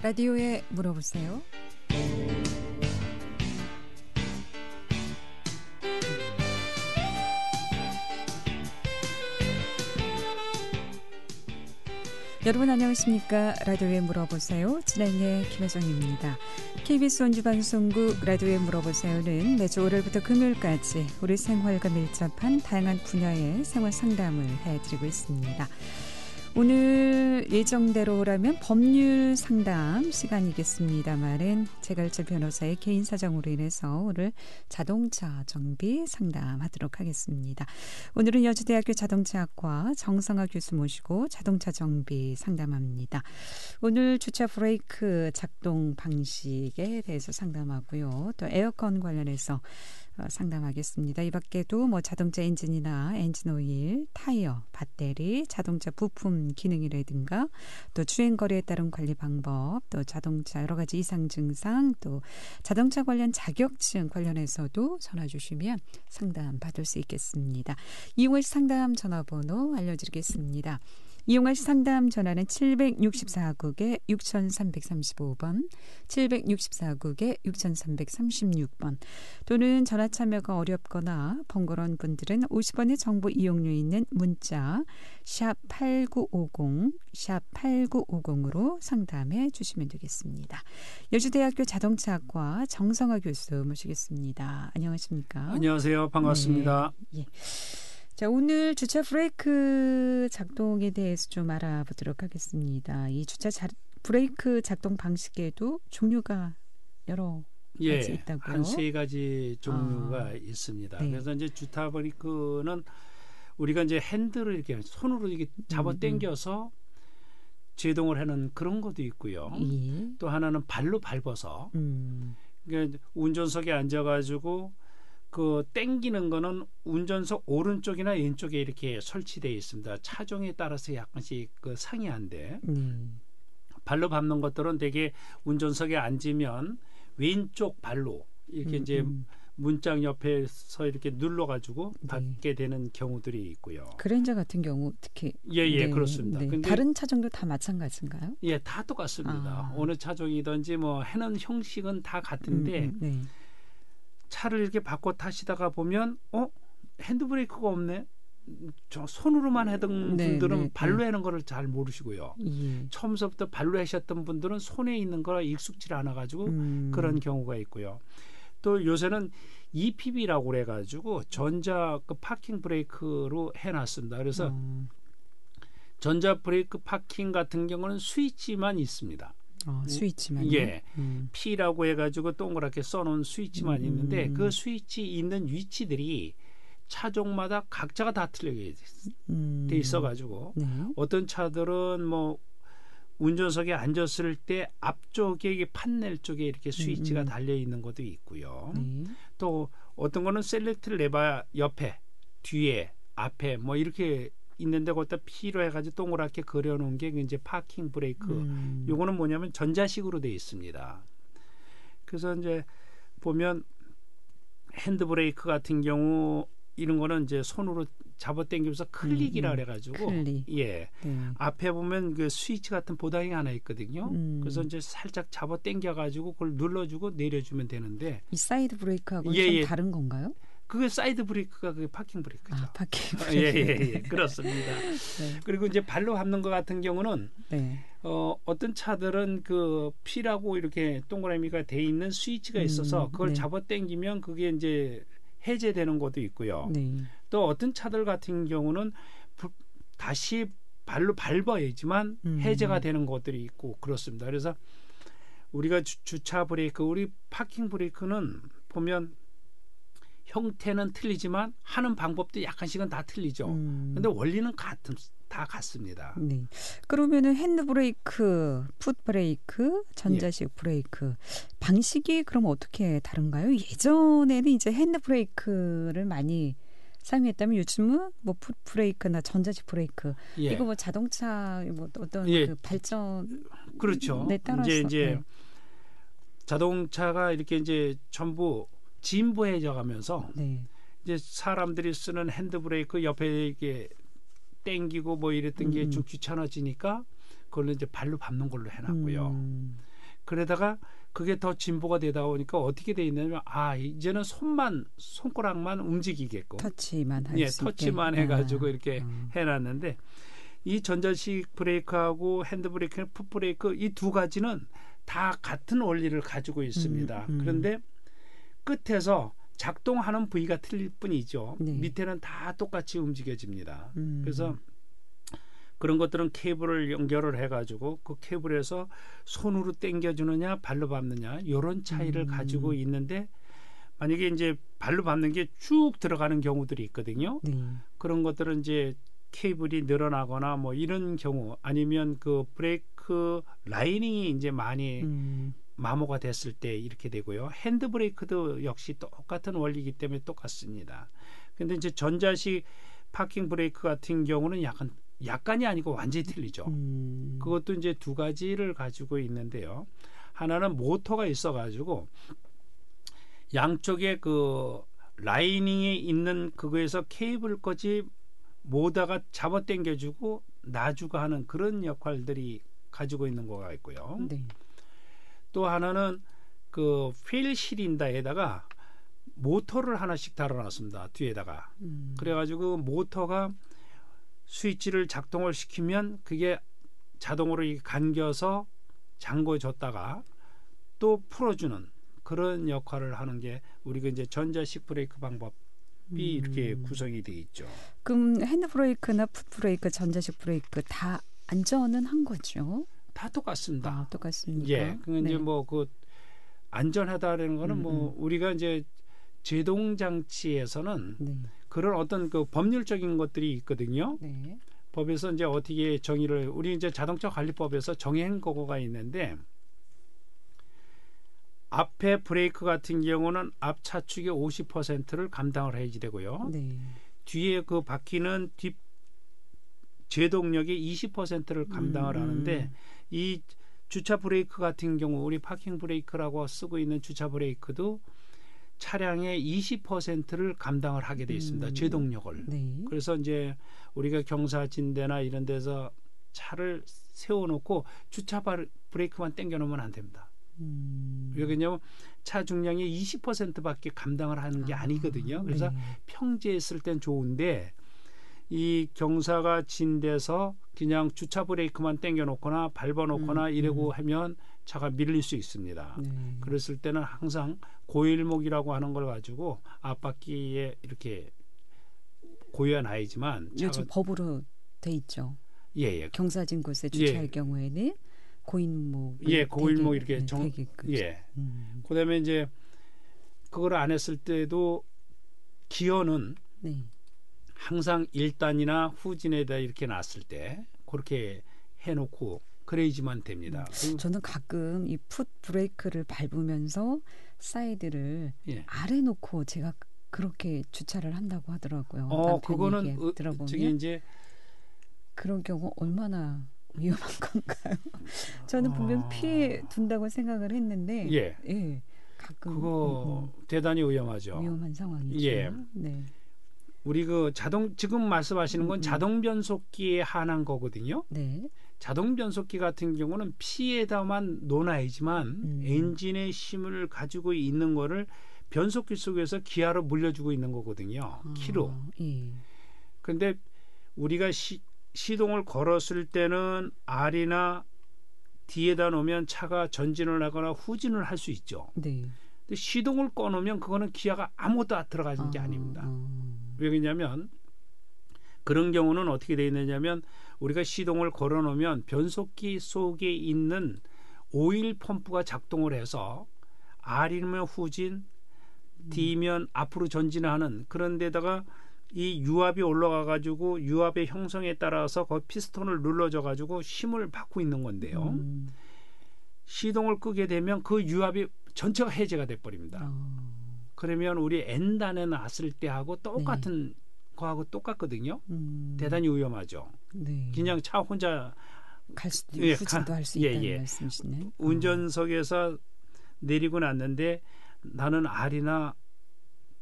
라디오에 물어보세요. 여러분 안녕하십니까? 라디오에 물어보세요. 진행의 김혜정입니다. KBS 원주방송국 라디오에 물어보세요는 매주 월요일부터 금요일까지 우리 생활과 밀접한 다양한 분야의 생활 상담을 해드리고 있습니다. 오늘 예정대로라면 법률 상담 시간이겠습니다만은 제갈철 변호사의 개인 사정으로 인해서 오늘 자동차 정비 상담하도록 하겠습니다. 오늘은 여주대학교 자동차학과 정성화 교수 모시고 자동차 정비 상담합니다. 오늘 주차 브레이크 작동 방식에 대해서 상담하고요. 또 에어컨 관련해서 상담하겠습니다. 이 밖에도 자동차 엔진이나 엔진 오일, 타이어, 배터리, 자동차 부품 기능이라든가 또 주행 거리에 따른 관리 방법, 또 자동차 여러 가지 이상 증상, 또 자동차 관련 자격증 관련해서도 전화 주시면 상담 받을 수 있겠습니다. 이용할 상담 전화번호 알려드리겠습니다. 이용할 상담 전화는 764국에 6335번, 764국에 6336번 또는 전화 참여가 어렵거나 번거로운 분들은 50원의 정보 이용료 있는 문자 샵 8950, 샵 8950으로 상담해 주시면 되겠습니다. 여주대학교 자동차학과 정성화 교수 모시겠습니다. 안녕하십니까? 안녕하세요. 반갑습니다. 네. 예. 자, 오늘 주차 브레이크 작동에 대해서 좀 알아보도록 하겠습니다. 이 주차 브레이크 작동 방식에도 종류가 여러 가지 있다고요? 한 세 가지 종류가 있습니다. 네. 그래서 이제 주차 브레이크는 우리가 이제 핸들을 이렇게 손으로 이렇게 잡아 당겨서 제동을 하는 그런 것도 있고요. 예. 또 하나는 발로 밟아서 그러니까 운전석에 앉아가지고 그 땡기는 거는 운전석 오른쪽이나 왼쪽에 이렇게 설치되어 있습니다. 차종에 따라서 약간씩 그 상이한데 발로 밟는 것들은 되게 운전석에 앉으면 왼쪽 발로 이렇게 이제 문짝 옆에서 이렇게 눌러가지고 밟게 되는 경우들이 있고요. 그랜저 같은 경우 특히 네, 그렇습니다. 네. 근데 다른 차종도 다 마찬가지인가요? 예, 다 똑같습니다. 어느 차종이든지 하는 형식은 다 같은데 네. 차를 이렇게 바꿔 타시다가 보면 핸드브레이크가 없네. 저 손으로만 하던 분들은 발로 하는 거를 잘 모르시고요. 예. 처음부터 발로 하셨던 분들은 손에 있는 거라 익숙치 않아가지고 그런 경우가 있고요. 또 요새는 EPB라고 그래가지고 전자 파킹 브레이크로 해놨습니다. 그래서 전자 브레이크 파킹 같은 경우는 스위치만 있습니다. 스위치만요? 예. P라고 해가지고 동그랗게 써놓은 스위치만 있는데 그 스위치 있는 위치들이 차종마다 각자가 다 틀리게 돼 있어가지고 어떤 차들은 운전석에 앉았을 때 앞쪽에 이게 판넬 쪽에 이렇게 스위치가 달려 있는 것도 있고요. 또 어떤 거는 셀렉트 레바 옆에, 뒤에, 앞에 이렇게 있는데 거기다 P로 해가지고 동그랗게 그려놓은 게 이제 파킹 브레이크. 요거는 뭐냐면 전자식으로 되어 있습니다. 그래서 이제 보면 핸드 브레이크 같은 경우 이런 거는 이제 손으로 잡아당기면서 클릭이라 그래가지고 예 앞에 보면 그 스위치 같은 보다리 하나 있거든요. 그래서 이제 살짝 잡아당겨가지고 그걸 눌러주고 내려주면 되는데 이 사이드 브레이크하고는 좀 다른 건가요? 그게 사이드 브레이크가 그게 파킹 브레이크죠. 파킹 브레이크. 예, 그렇습니다. 네. 그리고 이제 발로 밟는 것 같은 경우는 어떤 차들은 그 P라고 이렇게 동그라미가 돼 있는 스위치가 있어서 그걸 잡아당기면 그게 이제 해제되는 것도 있고요. 또 어떤 차들 같은 경우는 다시 발로 밟아야지만 해제가 되는 것들이 있고 그렇습니다. 그래서 우리가 주차 브레이크, 우리 파킹 브레이크는 보면 형태는 틀리지만 하는 방법도 약간씩은 다 틀리죠. 근데 원리는 다 같습니다. 네. 그러면은 핸드 브레이크, 풋 브레이크, 전자식 브레이크 방식이 그럼 어떻게 다른가요? 예전에는 이제 핸드 브레이크를 많이 사용했다면 요즘은 풋 브레이크나 전자식 브레이크 이거 자동차 어떤 그 발전 그렇죠. 따라서 이제 자동차가 이렇게 이제 전부 진보해져 가면서 이제 사람들이 쓰는 핸드브레이크 옆에 이게 땡기고 이랬던 게 좀 귀찮아지니까 그걸로 이제 발로 밟는 걸로 해놨고요. 그러다가 그게 더 진보가 되다 보니까 어떻게 돼 있냐면 이제는 손가락만 움직이게끔 터치만 할 수 있게. 터치만 해가지고 이렇게 해놨는데 이 전자식 브레이크하고 핸드 브레이크, 풋 브레이크 이 두 가지는 다 같은 원리를 가지고 있습니다. 그런데 끝에서 작동하는 부위가 틀릴 뿐이죠. 네. 밑에는 다 똑같이 움직여집니다. 그래서 그런 것들은 케이블을 연결을 해가지고 그 케이블에서 손으로 당겨주느냐 발로 밟느냐 이런 차이를 가지고 있는데 만약에 이제 발로 밟는 게 쭉 들어가는 경우들이 있거든요. 그런 것들은 이제 케이블이 늘어나거나 뭐 이런 경우 아니면 그 브레이크 라이닝이 이제 많이 마모가 됐을 때 이렇게 되고요. 핸드 브레이크도 역시 똑같은 원리이기 때문에 똑같습니다. 근데 이제 전자식 파킹 브레이크 같은 경우는 약간이 아니고 완전히 틀리죠. 그것도 이제 두 가지를 가지고 있는데요. 하나는 모터가 있어가지고 양쪽에 그 라이닝이 있는 그거에서 케이블까지 모다가 잡아 당겨주고 놔주고 하는 그런 역할들이 가지고 있는 거가 있고요. 네. 또 하나는 그 휠 실린더에다가 모터를 하나씩 달아놨습니다. 뒤에다가. 그래가지고 모터가 스위치를 작동을 시키면 그게 자동으로 감겨서 잠궈줬다가 또 풀어주는 그런 역할을 하는 게 우리가 이제 전자식 브레이크 방법이 이렇게 구성이 돼 있죠. 그럼 핸드 브레이크나 풋 브레이크, 전자식 브레이크 다 안전은 한 거죠? 다 똑같습니다. 똑같습니까? 예. 그건 이제 뭐 그 안전하다라는 거는 뭐 우리가 이제 제동 장치에서는 그런 어떤 그 법률적인 것들이 있거든요. 네. 법에서 이제 어떻게 정의를 우리 이제 자동차 관리법에서 정의한 거가 있는데 앞에 브레이크 같은 경우는 앞 차축의 50%를 감당을 해야지 되고요. 네. 뒤에 그 바퀴는 뒷 제동력의 20%를 감당을 하는데 이 주차 브레이크 같은 경우 우리 파킹 브레이크라고 쓰고 있는 주차 브레이크도 차량의 20%를 감당을 하게 돼 있습니다. 제동력을. 네. 그래서 이제 우리가 경사진대나 이런 데서 차를 세워놓고 주차 브레이크만 당겨놓으면 안 됩니다. 왜냐하면 차 중량의 20%밖에 감당을 하는 게 아니거든요. 그래서 평지했을 땐 좋은데 이 경사가 진 데서 그냥 주차 브레이크만 당겨놓거나 밟아놓거나 이러고 하면 차가 밀릴 수 있습니다. 그랬을 때는 항상 고일목이라고 하는 걸 가지고 앞바퀴에 이렇게 고여놔야지만 요즘 법으로 돼 있죠. 예. 경사진 곳에 주차할 경우에는 고일목 고일목 이렇게 그다음에 이제 그걸 안 했을 때도 기어는 항상 1단이나 후진에다 이렇게 놨을 때 그렇게 해놓고 그래야지만 됩니다. 저는 가끔 이 풋 브레이크를 밟으면서 사이드를 아래 놓고 제가 그렇게 주차를 한다고 하더라고요. 그거는 들어보면 이제 그런 경우 얼마나 위험한 건가요? 저는 분명 피해 둔다고 생각을 했는데 가끔 그거 대단히 위험하죠. 위험한 상황이죠. 네. 우리 그 지금 말씀하시는 건 자동 변속기에 한한 거거든요. 네. 자동 변속기 같은 경우는 피에다만 놓아야지만 엔진의 힘을 가지고 있는 거를 변속기 속에서 기아로 물려주고 있는 거거든요. 키로. 그런데 우리가 시동을 걸었을 때는 R이나 D에다 놓으면 차가 전진을 하거나 후진을 할 수 있죠. 네. 근데 시동을 꺼놓으면 그거는 기아가 아무것도 들어가는 게 아닙니다. 왜 그러냐면 그런 경우는 어떻게 되어 있느냐면 우리가 시동을 걸어놓으면 변속기 속에 있는 오일 펌프가 작동을 해서 R이면 후진, D면 앞으로 전진하는 그런 데다가 이 유압이 올라가 가지고 유압의 형성에 따라서 그 피스톤을 눌러줘 가지고 힘을 받고 있는 건데요. 시동을 끄게 되면 그 유압이 전체가 해제가 돼 버립니다. 그러면 우리 N단에 놨을 때하고 똑같은 거하고 똑같거든요. 대단히 위험하죠. 네. 그냥 차 혼자 갈 수도 후진도 할 수 있다는 말씀이시네. 운전석에서 내리고 났는데 나는 R이나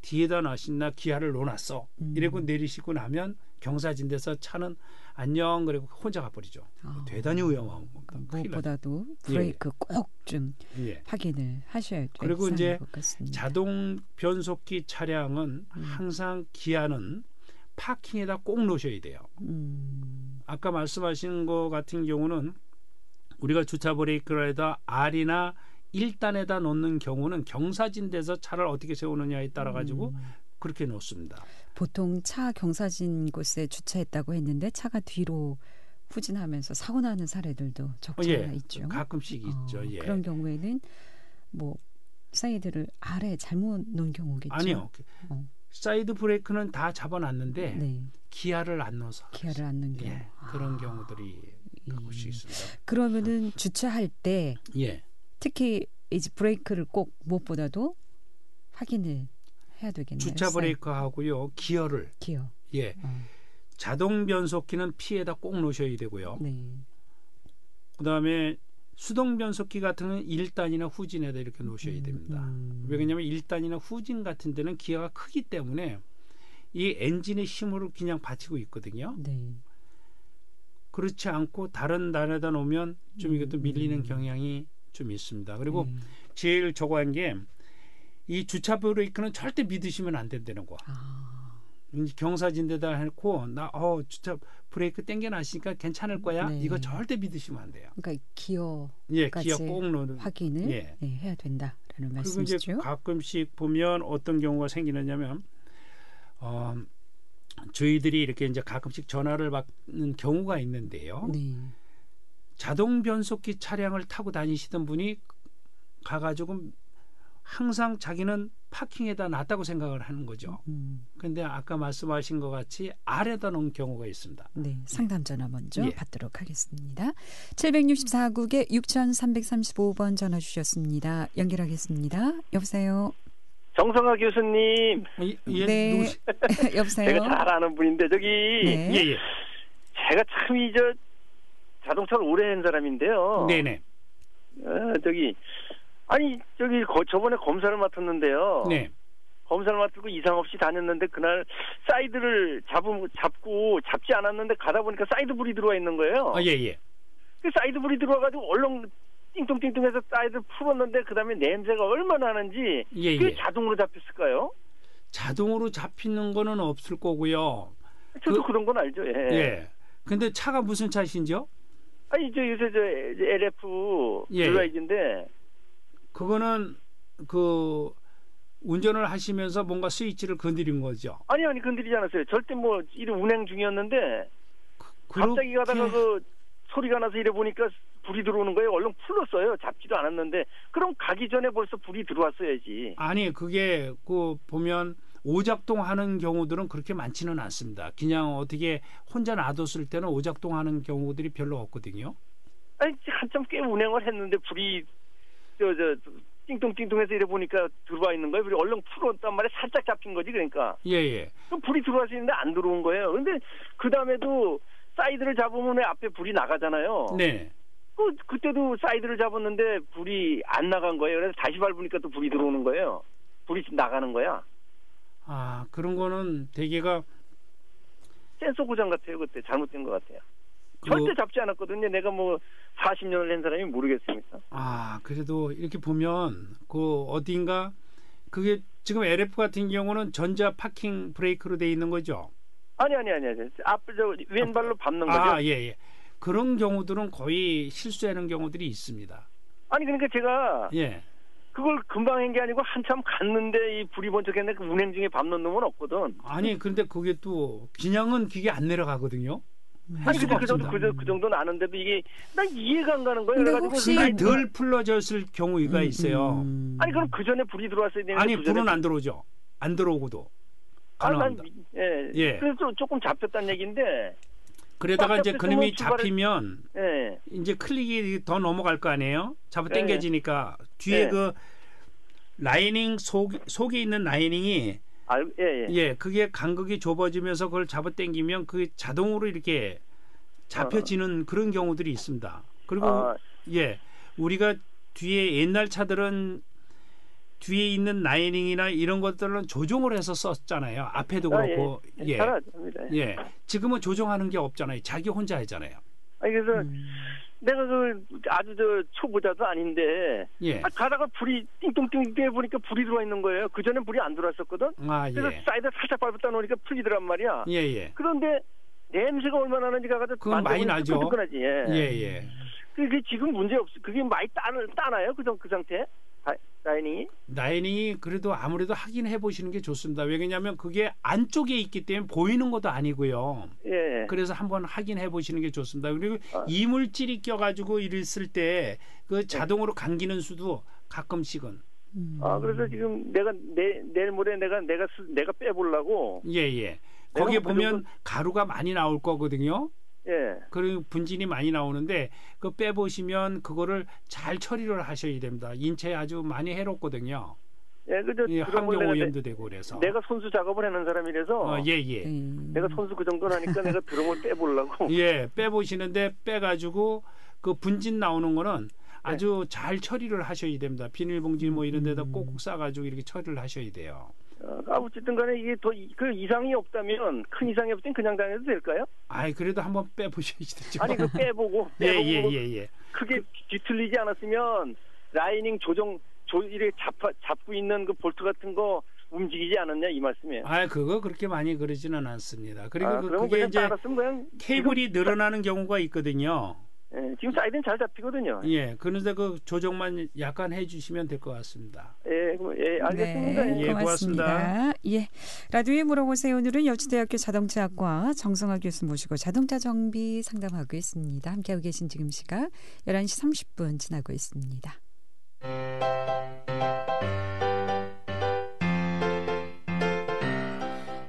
D에다 놨나 기아를 놓았어. 이러고 내리시고 나면 경사진데서 차는 안녕 그리고 혼자 가버리죠. 대단히 위험한 겁니다. 무엇보다도 브레이크 꼭 좀 확인을 하셔야 돼요. 그리고 이제 자동 변속기 차량은 항상 기아는 파킹에다 꼭 놓으셔야 돼요. 아까 말씀하신 것 같은 경우는 우리가 주차 브레이크에다 R이나 1단에다 놓는 경우는 경사진 데서 차를 어떻게 세우느냐에 따라 가지고 그렇게 놓습니다. 보통 차 경사진 곳에 주차했다고 했는데 차가 뒤로 후진하면서 사고 나는 사례들도 적잖아 있죠. 가끔씩 있죠. 그런 경우에는 뭐 사이드를 아래 잘못 놓은 경우겠죠. 아니요. 사이드 브레이크는 다 잡아놨는데 기아를 안 넣어서 기아를 안 넣은 경우 그런 경우들이 가끔씩 있습니다. 그러면은 주차할 때 특히 이제 브레이크를 꼭 무엇보다도 확인을 해야 되겠네요. 주차 브레이크하고요. 기어. 자동 변속기는 P에다 꼭 놓으셔야 되고요. 그다음에 수동 변속기 같은 건 1단이나 후진에다 이렇게 놓으셔야 됩니다. 왜냐하면 1단이나 후진 같은 데는 기어가 크기 때문에 이 엔진의 힘으로 그냥 받치고 있거든요. 그렇지 않고 다른 단에다 놓으면 좀 이것도 밀리는 경향이 좀 있습니다. 그리고 제일 저거한 게 이 주차 브레이크는 절대 믿으시면 안 된다는 거. 경사진데다 해놓고 주차 브레이크 땡겨놨으니까 괜찮을 거야. 이거 절대 믿으시면 안 돼요. 그러니까 기어 꼭 놓는 확인을 해야 된다라는 말씀이시죠. 그리고 이제 가끔씩 보면 어떤 경우가 생기느냐면 저희들이 이렇게 이제 가끔씩 전화를 받는 경우가 있는데요. 자동 변속기 차량을 타고 다니시던 분이 가가지고 항상 자기는 파킹에다 놨다고 생각을 하는 거죠. 그런데 아까 말씀하신 것 같이 아래다 놓은 경우가 있습니다. 상담 전화 먼저 받도록 하겠습니다. 764국에 6335번 전화 주셨습니다. 연결하겠습니다. 여보세요. 정성화 교수님. 여보세요. 제가 잘 아는 분인데 제가 참 자동차를 오래 한 사람인데요. 저번에 검사를 맡았는데요. 검사를 맡고 이상 없이 다녔는데 그날 사이드를 잡지 않았는데 가다 보니까 사이드 불이 들어와 있는 거예요. 그 사이드 불이 들어와가지고 얼렁 띵통띵통해서 사이드를 풀었는데 그다음에 냄새가 얼마나 나는지 그게 자동으로 잡혔을까요? 자동으로 잡히는 거는 없을 거고요. 저도 그런 건 알죠. 근데 차가 무슨 차이신지요? 요새 LF 드라이브인데 그거는 운전을 하시면서 뭔가 스위치를 건드린 거죠? 아니 건드리지 않았어요. 절대 이런 운행 중이었는데 갑자기 가다가 소리가 나서 이래 보니까 불이 들어오는 거예요. 얼른 풀었어요. 잡지도 않았는데 그럼 가기 전에 벌써 불이 들어왔어야지. 아니 그게 보면 오작동하는 경우들은 그렇게 많지는 않습니다. 그냥 어떻게 혼자 놔뒀을 때는 오작동하는 경우들이 별로 없거든요. 한참 꽤 운행을 했는데 불이 띵동띵동해서 이래 보니까 들어와 있는 거예요. 불이 얼른 풀었단 말이에요. 살짝 잡힌 거지 그러니까. 그럼 불이 들어와서 있는데 안 들어온 거예요. 근데 그 다음에도 사이드를 잡으면 앞에 불이 나가잖아요. 그때도 사이드를 잡았는데 불이 안 나간 거예요. 그래서 다시 밟으니까 또 불이 들어오는 거예요. 불이 나가는 거야. 그런 거는 대개가 센서 고장 같아요. 그때 잘못된 것 같아요. 절대 잡지 않았거든요. 내가 40년을 한 사람이 모르겠습니까? 그래도 이렇게 보면 어딘가 그게 지금 LF 같은 경우는 전자 파킹 브레이크로 돼 있는 거죠? 아니. 왼발로 밟는 거죠? 그런 경우들은 거의 실수하는 경우들이 있습니다. 그러니까 제가 그걸 금방 한 게 아니고 한참 갔는데 이 불이 번쩍했는데 운행 중에 밟는 놈은 없거든. 근데 그게 또 그냥은 기계 안 내려가거든요. 근데 그 정도는 아는데도 이게 난 이해가 안 가는 거예요. 근데 혹시 덜 풀러졌을 경우가 있어요. 그럼 그 전에 불이 들어왔어야 되는데 불은 안 들어오죠. 안 들어오고도 가능합니다. 그래서 조금 잡혔다는 얘기인데. 그러다가 이제 그놈이 잡히면 이제 클릭이 더 넘어갈 거 아니에요. 잡아 당겨지니까 뒤에 그 라이닝 속에 있는 라이닝이 그게 간극이 좁아지면서 그걸 잡아 당기면 그 자동으로 이렇게 잡혀지는 그런 경우들이 있습니다. 그리고 우리가 뒤에 옛날 차들은 뒤에 있는 라이닝이나 이런 것들은 조종을 해서 썼잖아요. 앞에도 그렇고. 예. 예. 지금은 조종하는 게 없잖아요. 자기 혼자 하잖아요. 그래서 내가 아주 초보자도 아닌데 가다가 불이 띵동띵 보니까 불이 들어와 있는 거예요. 그 전엔 불이 안 들어왔었거든. 그래서 사이드 살짝 밟았다 놓으니까 풀리더란 말이야. 그런데 냄새가 얼마나 나는지 가가지고 그건 많이 나죠. 뜨끈뜨끈하지. 그게 지금 문제 없어. 그게 많이 따나요? 그 상태? 라이닝이 그래도 아무래도 확인해 보시는 게 좋습니다. 왜냐하면 그게 안쪽에 있기 때문에 보이는 것도 아니고요. 그래서 한번 확인해 보시는 게 좋습니다. 그리고 이물질이 껴가지고 이랬을 때 그 자동으로 감기는 수도 가끔씩은. 그래서 지금 내가 내일 모레 내가 빼보려고. 거기에 보면 가루가 많이 나올 거거든요. 그리고 분진이 많이 나오는데 그 빼보시면 그거를 잘 처리를 하셔야 됩니다. 인체에 아주 많이 해롭거든요. 환경 오염도 되고 그래서. 내가 손수 작업을 하는 사람이라서. 내가 손수 그 정도는 하니까 내가 드럼을 빼보려고. 빼보시는데 빼가지고 그 분진 나오는 거는 아주 잘 처리를 하셔야 됩니다. 비닐봉지 뭐 이런 데다 꼭꼭 싸가지고 이렇게 처리를 하셔야 돼요. 어쨌든 간에 이게 더 그 이상이 없다면 큰 이상이 없으면 그냥 다녀도 될까요? 그래도 한번 빼보셔야죠. 아니 빼보고 크게 뒤틀리지 않았으면 라이닝 이렇게 잡고 있는 그 볼트 같은 거 움직이지 않았냐 이 말씀이에요. 그거 그렇게 많이 그러지는 않습니다. 그리고 그게 이제 케이블이 늘어나는 경우가 있거든요. 지금 사이드는 잘 잡히거든요. 그런데 그 조정만 약간 해주시면 될 것 같습니다. 알겠습니다. 고맙습니다. 라디오에 물어보세요. 오늘은 여주대학교 자동차학과 정성화 교수 모시고 자동차 정비 상담하고 있습니다. 함께하고 계신 지금 시각 11시 30분 지나고 있습니다.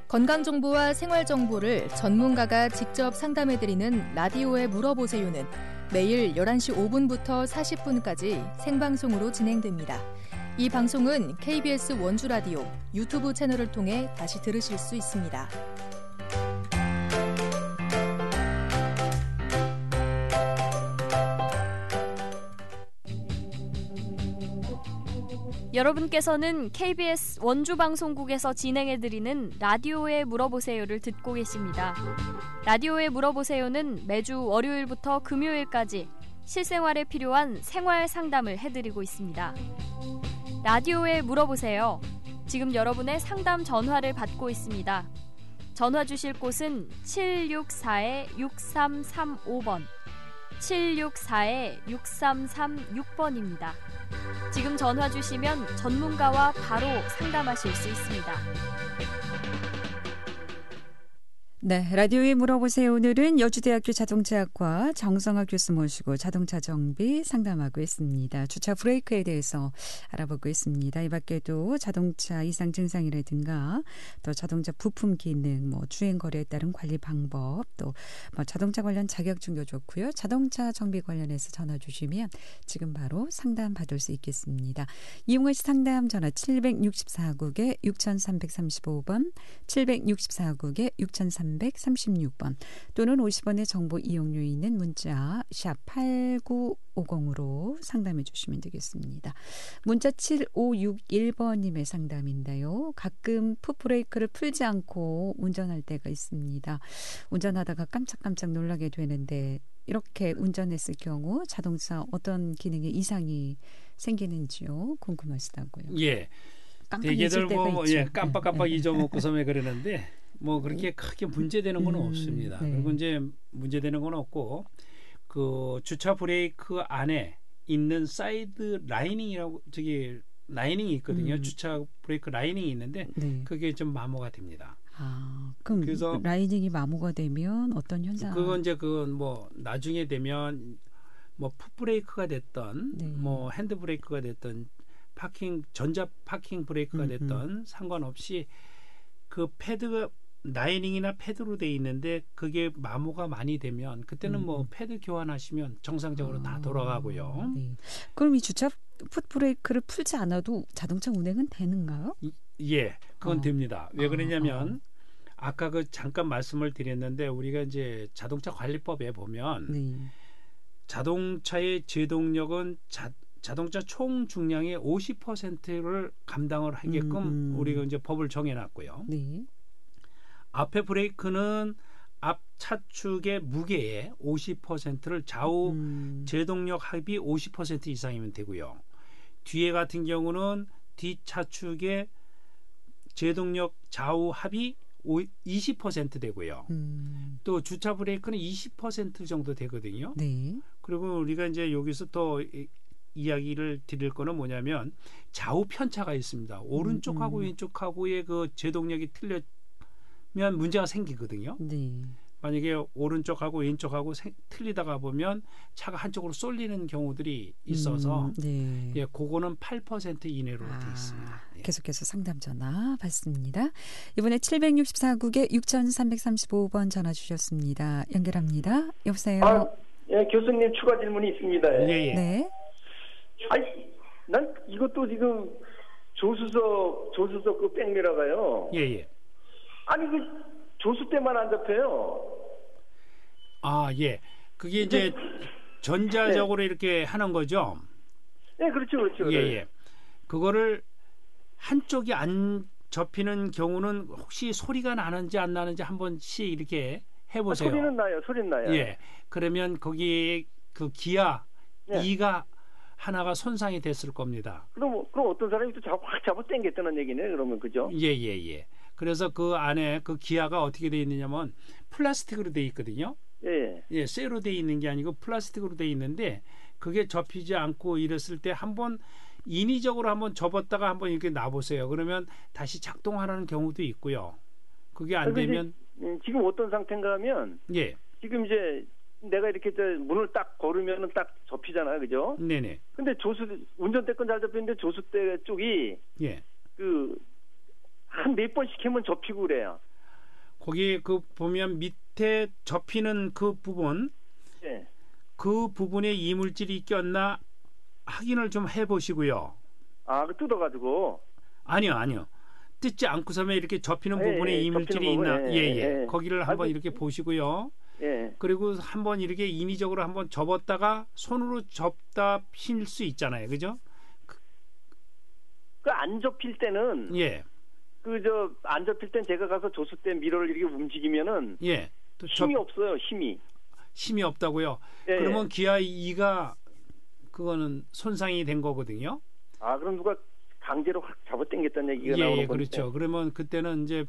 건강정보와 생활정보를 전문가가 직접 상담해드리는 라디오에 물어보세요는 매일 11시 5분부터 40분까지 생방송으로 진행됩니다. 이 방송은 KBS 원주라디오 유튜브 채널을 통해 다시 들으실 수 있습니다. 여러분께서는 KBS 원주방송국에서 진행해드리는 라디오에 물어보세요를 듣고 계십니다. 라디오에 물어보세요는 매주 월요일부터 금요일까지 실생활에 필요한 생활 상담을 해드리고 있습니다. 라디오에 물어보세요. 지금 여러분의 상담 전화를 받고 있습니다. 전화 주실 곳은 764-6335번, 764-6336번입니다. 지금 전화 주시면 전문가와 바로 상담하실 수 있습니다. 라디오에 물어보세요. 오늘은 여주대학교 자동차학과 정성화 교수 모시고 자동차 정비 상담하고 있습니다. 주차 브레이크에 대해서 알아보고 있습니다. 이 밖에도 자동차 이상 증상이라든가 또 자동차 부품 기능, 주행 거리에 따른 관리 방법, 또 자동차 관련 자격증도 좋고요. 자동차 정비 관련해서 전화 주시면 지금 바로 상담 받을 수 있겠습니다. 이용하 시 상담 전화 764국에 6335번, 764국에 6336번 또는 50원의 정보 이용료 있는 문자 샵 8950으로 상담해 주시면 되겠습니다. 문자 7561번님의 상담인데요. 가끔 풋브레이크를 풀지 않고 운전할 때가 있습니다. 운전하다가 깜짝깜짝 놀라게 되는데 이렇게 운전했을 경우 자동차 어떤 기능에 이상이 생기는지요? 궁금하시다고요. 대개들 깜빡깜빡 잊어먹고서 왜 그러는데 그렇게 크게 문제되는 건 없습니다. 그리고 이제 문제되는 건 없고 그 주차 브레이크 안에 있는 사이드 라이닝이라고 라이닝이 있거든요. 주차 브레이크 라이닝이 있는데 그게 좀 마모가 됩니다. 그럼 그래서 라이닝이 마모가 되면 어떤 현상? 그건 나중에 되면 풋브레이크가 됐던 핸드 브레이크가 됐던 전자 파킹 브레이크가 됐던 상관없이 그 패드가 라이닝이나 패드로 돼 있는데 그게 마모가 많이 되면 그때는 패드 교환하시면 정상적으로 다 돌아가고요. 그럼 이 주차 풋브레이크를 풀지 않아도 자동차 운행은 되는가요? 그건 됩니다. 왜 그러냐면 아까 잠깐 말씀을 드렸는데 우리가 이제 자동차 관리법에 보면 자동차의 제동력은 자동차 총 중량의 50%를 감당을 하게끔 우리가 이제 법을 정해놨고요. 네. 앞에 브레이크는 앞 차축의 무게의 50%를 좌우 제동력 합이 50% 이상이면 되고요. 뒤에 같은 경우는 뒷 차축의 제동력 좌우 합이 20% 되고요. 또 주차 브레이크는 20% 정도 되거든요. 네. 그리고 우리가 이제 여기서 또 이야기를 드릴 거는 뭐냐면 좌우 편차가 있습니다. 오른쪽하고 왼쪽하고의 그 제동력이 틀리면 문제가 생기거든요. 네. 만약에 오른쪽하고 왼쪽하고 틀리다가 보면 차가 한쪽으로 쏠리는 경우들이 있어서 네. 예, 그거는 8% 이내로 되어 있습니다. 예. 계속해서 상담 전화 받습니다. 이번에 764국에 6335번 전화 주셨습니다. 연결합니다. 여보세요. 예, 교수님 추가 질문이 있습니다. 예. 네. 아니, 난 이것도 지금 조수석 그 백미러가요. 예. 아니 그 조수 때만 안 잡혀요. 아, 예. 그게 이제 전자적으로 이렇게 하는 거죠. 네, 그렇죠. 예. 그거를 한쪽이 안 접히는 경우는 혹시 소리가 나는지 안 나는지 한 번씩 이렇게 해보세요. 소리는 나요. 예. 그러면 거기에 그 기아 예. 2가 하나가 손상이 됐을 겁니다. 그럼 어떤 사람이 또 확 잡아 당겼다는 얘기네. 그러면 그죠? 예. 그래서 그 안에 그 기아가 어떻게 돼 있느냐면 플라스틱으로 돼 있거든요. 예, 쇠로 돼 있는 게 아니고 플라스틱으로 돼 있는데 그게 접히지 않고 이랬을 때 한번 인위적으로 한번 접었다가 한번 이렇게 놔보세요. 그러면 다시 작동하는 경우도 있고요. 그게 안 되면 지금 어떤 상태인가 하면 예. 지금 이제 내가 이렇게 문을 딱 걸으면은 딱 접히잖아요, 그죠? 네네. 근데 운전대 건 잘 접히는데 조수대 쪽이 예. 한 4번씩 하면 접히고 그래요. 거기 그 보면 밑에 접히는 그 부분, 예. 그 부분에 이물질이 꼈나 확인을 좀 해보시고요. 아, 그 뜯어가지고? 아니요. 뜯지 않고서면 이렇게 접히는 부분에 이물질이 있나? 예. 거기를 한번 이렇게 보시고요. 예. 그리고 한번 이렇게 인위적으로 한번 접었다가 손으로 접다 필 수 있잖아요, 그죠? 그 안 접힐 때는 예. 안 접힐 땐 제가 가서 조수대 미러를 이렇게 움직이면은 예. 또 힘이 없어요, 힘이 없다고요. 예. 그러면 기아 2가 그거는 손상이 된 거거든요. 아, 그럼 누가 강제로 확 잡아당겼다는 얘기가 나오는 건데. 그렇죠. 그러면 그때는 이제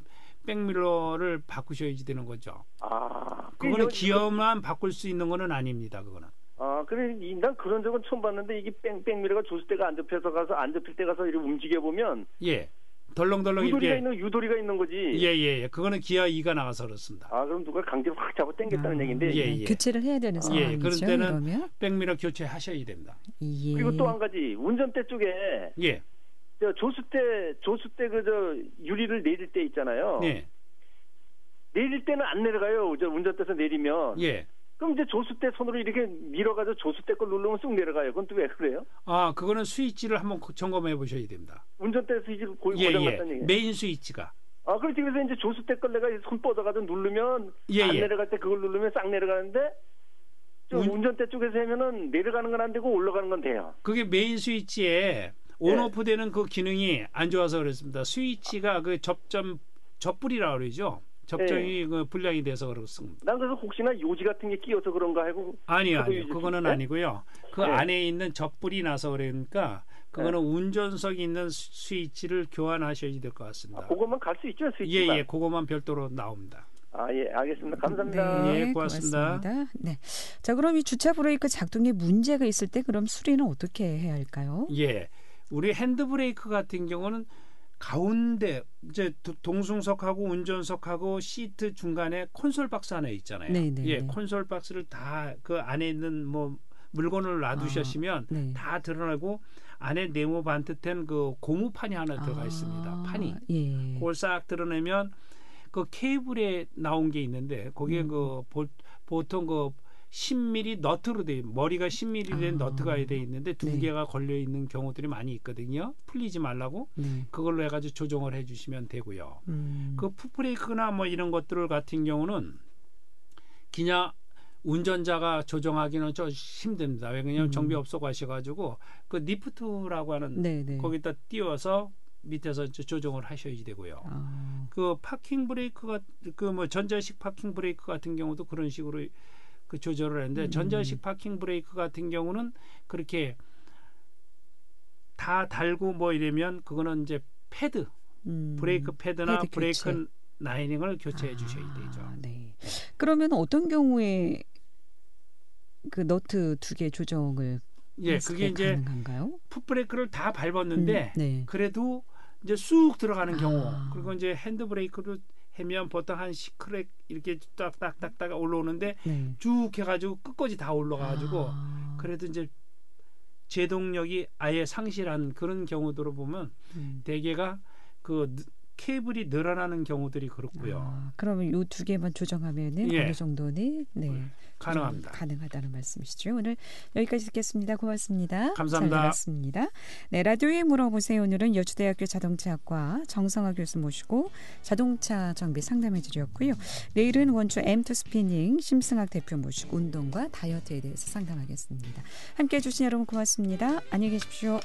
백밀러를 바꾸셔야지 되는 거죠. 아, 그거는 기어만 바꿀 수 있는 거는 아닙니다. 그거는. 아, 그래, 난 그런 적은 처음 봤는데 이게 백밀러가 조수대가 안 접힐 때 가서 이렇게 움직여 보면 예. 덜렁덜렁 이렇게 유도리가 있는 거지. 예. 그거는 기아 2가 나가서 그렇습니다. 아, 그럼 누가 강제로 확 잡아 당겼다는 얘기인데. 예. 교체를 해야 되는 상황이죠. 예, 그럴 때는 그러면? 백미러 교체하셔야 됩니다. 예. 그리고 또 한 가지 운전대 쪽에 예. 조수대 유리를 내릴 때 있잖아요. 네. 내릴 때는 안 내려가요. 운전대에서 내리면. 예. 그럼 이제 조수대 손으로 이렇게 밀어가지고 조수대 걸 누르면 쑥 내려가요. 그건 또 왜 그래요? 아, 그거는 스위치를 한번 점검해 보셔야 됩니다. 운전대 스위치를 고장났다는 얘기예요. 메인 스위치가. 아, 그렇지. 그래서 이제 조수대 걸 내가 손 뻗어가지고 누르면 안 내려갈 때 그걸 누르면 싹 내려가는데 운전대 쪽에서 하면은 내려가는 건 안 되고 올라가는 건 돼요. 그게 메인 스위치에 온오프 되는 그 기능이 안 좋아서 그렇습니다. 스위치가 그 접불이라고 그러죠. 접점이 그 불량이 돼서 그렇습니다. 난 그래서 혹시나 요지 같은 게 끼어서 그런가 하고. 아니요. 그거는 아니고요. 그 안에 있는 접불이 나서 그러니까 그거는 운전석에 있는 스위치를 교환하셔야 될 것 같습니다. 그것만 갈 수 있죠, 스위치만? 예. 그것만 별도로 나옵니다. 아, 예, 알겠습니다. 감사합니다. 네, 고맙습니다. 네. 자, 그럼 이 주차 브레이크 작동에 문제가 있을 때 그럼 수리는 어떻게 해야 할까요? 예. 우리 핸드브레이크 같은 경우는 가운데 이제 동승석하고 운전석하고 시트 중간에 콘솔 박스 하나 있잖아요. 예, 콘솔 박스를 다 그 안에 있는 뭐 물건을 놔두셨으면 다 드러나고 안에 네모 반듯한 그 고무판이 하나 들어가 있습니다. 판이. 예. 그걸 싹 드러내면 그 케이블에 나온 게 있는데 거기에 그 보통 그 10mm 너트로 돼 머리가 10mm 된 너트가 돼 있는데 두 개가 걸려 있는 경우들이 많이 있거든요. 풀리지 말라고 그걸로 해가지고 조정을 해주시면 되고요. 그 풋브레이크나 뭐 이런 것들 같은 경우는 그냥 운전자가 조정하기는 좀 힘듭니다. 왜냐하면 정비 없어 가셔가지고 그 리프트라고 하는 네네. 거기다 띄워서 밑에서 조정을 하셔야 되고요. 그 파킹 브레이크가 그 뭐 전자식 파킹 브레이크 같은 경우도 그런 식으로 그 조절을 하는데 전자식 파킹 브레이크 같은 경우는 그렇게 다 달고 뭐 이러면 그거는 이제 패드 브레이크 패드나 패드 브레이크 라이닝을 교체해 주셔야 되죠. 네. 그러면 어떤 경우에 그 너트 2개 조정을 그게 이제 가능한가요? 풋브레이크를 다 밟았는데 네. 그래도 이제 쑥 들어가는 경우 그리고 이제 핸드브레이크를 하면 보통 한 10크랙 이렇게 딱딱딱딱 올라오는데 네. 쭉 해가지고 끝까지 다 올라가가지고 그래도 이제 제동력이 아예 상실한 그런 경우들을 보면 대개가 그 케이블이 늘어나는 경우들이 그렇고요. 그러면 이 2개만 조정하면은 어느 정도는 가능합니다. 가능하다는 말씀이시죠. 오늘 여기까지 듣겠습니다. 고맙습니다. 감사합니다. 잘 들었습니다. 네, 라디오에 물어보세요. 오늘은 여주대학교 자동차학과 정성화 교수 모시고 자동차 정비 상담해 드렸고요. 내일은 원주 M2 스피닝 심승학 대표 모시고 운동과 다이어트에 대해서 상담하겠습니다. 함께해 주신 여러분 고맙습니다. 안녕히 계십시오.